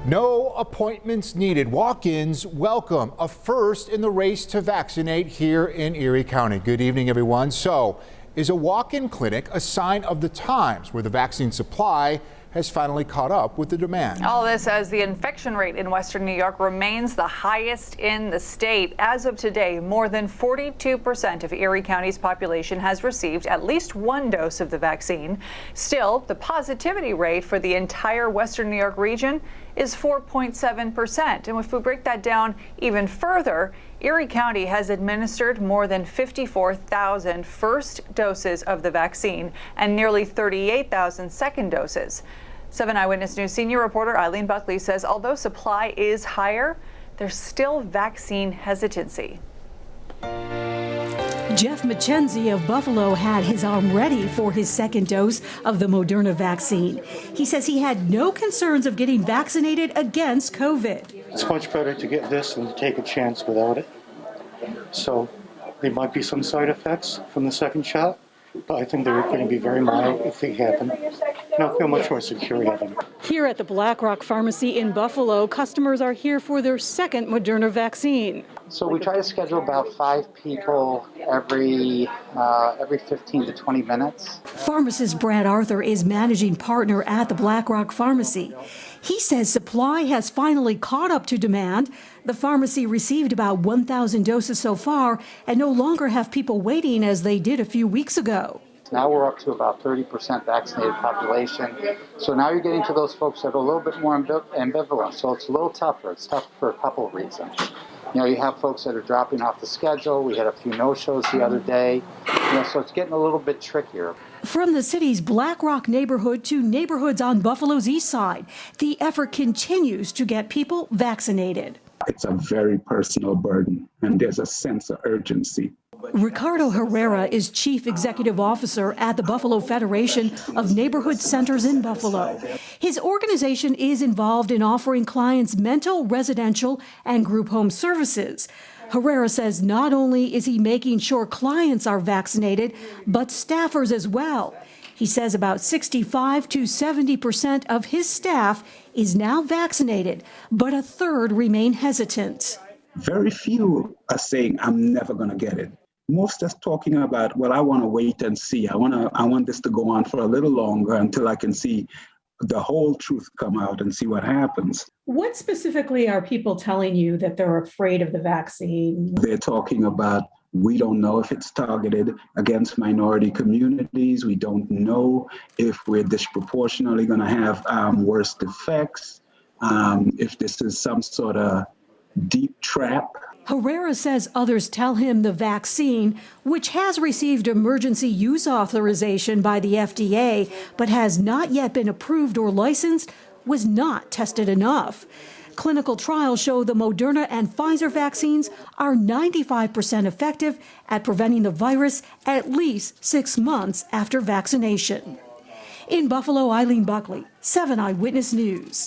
No appointments needed. Walk-ins welcome. A first in the race to vaccinate here in Erie County. Good evening, everyone. So, is a walk-in clinic a sign of the times where the vaccine supply has finally caught up with the demand? All this as the infection rate in Western New York remains the highest in the state. As of today, more than 42% of Erie County's population has received at least one dose of the vaccine. Still, the positivity rate for the entire Western New York region is 4.7%. And if we break that down even further, Erie County has administered more than 54,000 first doses of the vaccine and nearly 38,000 second doses. 7 Eyewitness News senior reporter Eileen Buckley says although supply is higher, there's still vaccine hesitancy. Jeff Mackenzie of Buffalo had his arm ready for his second dose of the Moderna vaccine. He says he had no concerns of getting vaccinated against COVID. It's much better to get this than to take a chance without it. So there might be some side effects from the second shot, but I think they're going to be very mild if they happen. And I feel much more secure having it. Here at the BlackRock Pharmacy in Buffalo, customers are here for their second Moderna vaccine. So we try to schedule about 5 people every 15 to 20 minutes. Pharmacist Brad Arthur is managing partner at the BlackRock Pharmacy. He says supply has finally caught up to demand. The pharmacy received about 1,000 doses so far and no longer have people waiting as they did a few weeks ago. Now we're up to about 30% vaccinated population. So now you're getting to those folks that are a little bit more ambivalent. So it's a little tougher. It's tough for a couple of reasons. You know, you have folks that are dropping off the schedule. We had a few no-shows the other day. So it's getting a little bit trickier. From the city's BlackRock neighborhood to neighborhoods on Buffalo's east side, the effort continues to get people vaccinated. It's a very personal burden, and there's a sense of urgency. Ricardo Herrera is Chief Executive Officer at the Buffalo Federation of Neighborhood Centers in Buffalo. His organization is involved in offering clients mental, residential, and group home services. Herrera says not only is he making sure clients are vaccinated, but staffers as well. He says about 65 to 70% of his staff is now vaccinated, but a third remain hesitant. Very few are saying, I'm never going to get it. Most are talking about, well, I want to wait and see. I want this to go on for a little longer until I can see the whole truth come out and see what happens. What specifically are people telling you that they're afraid of the vaccine? They're talking about, we don't know if it's targeted against minority communities. We don't know if we're disproportionately going to have worse effects, if this is some sort of deep trap. Herrera says others tell him the vaccine, which has received emergency use authorization by the FDA but has not yet been approved or licensed, was not tested enough. Clinical trials show the Moderna and Pfizer vaccines are 95% effective at preventing the virus at least 6 months after vaccination. In Buffalo, Eileen Buckley, 7 Eyewitness News.